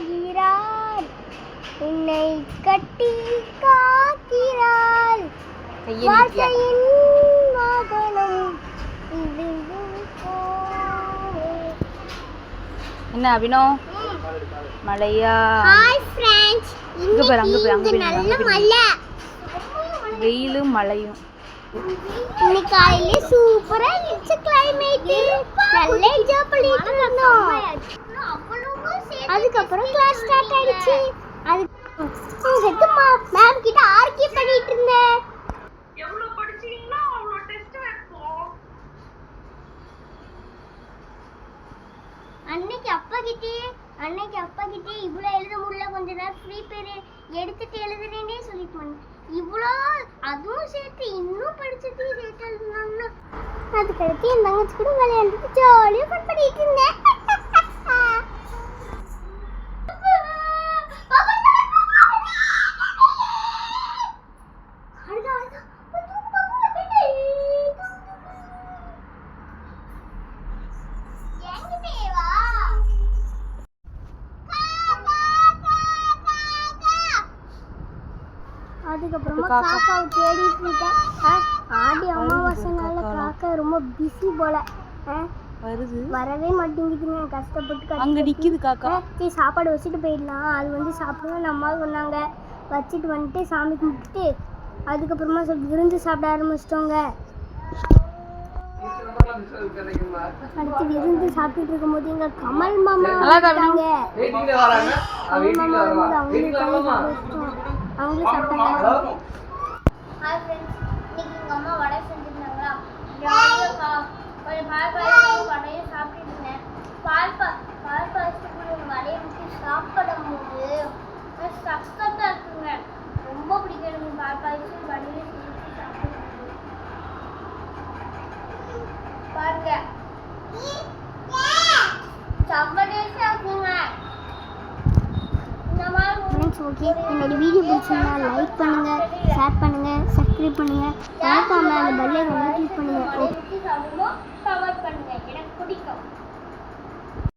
வருகிறார், என்னை கட்டி காக்கிறாள், வாசையின் வாகனம் இது. என்ன அபினோ மழையா? ஹாய் ஃப்ரெண்ட்ஸ், இங்க பாரு, அங்க பாரு, அங்க நல்ல மழை, வெயிலும் மழையும். இன்னைக்கு காலையில சூப்பரா இருந்துச்சு கிளைமேட், நல்ல என்ஜாய் பண்ணிட்டு இருந்தோம். அதுக்கப்புறம் கிளாஸ் ஸ்டார்ட் ஆயிடுச்சு. அதுக்கு மேம் கிட்ட ஆர்கியூ பண்ணிட்டு இருந்தேன். எவ்வளவு படிச்சீங்கன்னா அவ்வளவு டெஸ்ட் வைப்போம். அன்னைக்கு அப்பா கிட்டே இவ்வளோ எழுத முடியல, கொஞ்ச நேரம் ஃப்ரீ பீரியட் எடுத்துட்டு எழுதுறேன்னே சொல்லிட்டு வந்தேன். இவ்வளோ அதுவும் சேர்த்து இன்னும் படிச்சதையும் சேர்த்து எழுதுனாங்கன்னா அதுக்கடுத்து என் தங்கச்சி கூட விளையாண்டுட்டு ஜாலியாக ஃபன் பண்ணிட்டு இருந்தேன். அதுக்கப்புறமா காக்காவை தேடிட்டு இருக்கேன். ஆடி அமாவாசைனால காக்கா ரொம்ப பிஸி போல, வரவே மாட்டேங்குதுங்க. கஷ்டப்பட்டு அங்க நிக்குது காக்கா. சரி சாப்பாடு வச்சுட்டு போயிடலாம், அது வந்து சாப்பிடுவோம். நம்ம சொன்னாங்க வச்சுட்டு வந்துட்டு சாமி கும்பிட்டுட்டு அதுக்கப்புறமா விருந்து சாப்பிட ஆரம்பிச்சிட்டோங்க. அடுத்து விருந்து சாப்பிட்டுட்டு இருக்கும்போது எங்க கமல் மாமா வந்துட்டாங்க. அவங்களும் சாப்பிட்டாங்க. ஹாய் ஃப்ரெண்ட்ஸ், இன்னைக்கு எங்கள் அம்மா வடை செஞ்சுருந்தாங்களா, கொஞ்சம் பால் பாயசம் வடையும் சாப்பிட்டுட்டு இருந்தேன். பால் பாயசத்துக்கு வடையை ஊற்றி சாப்பிடும்போது சக்கத்தாக இருக்குங்க, ரொம்ப பிடிக்கும் எனக்கு பால் பாயசம் வடையை ஊற்றி சாப்பிடும்போது. பாருங்க செம்ம டேஸ்டாக இருக்குங்க. ஓகே, என்னோட வீடியோ பிடிச்சிருந்தா லைக் பண்ணுங்க, ஷேர் பண்ணுங்க, சப்ஸ்கிரைப் பண்ணுங்க, மறக்காம அந்த பெல் ஐகானை கிளிக் பண்ணுங்க. கமெண்ட் பண்ணுங்க, எனக்கு பிடிக்கும்.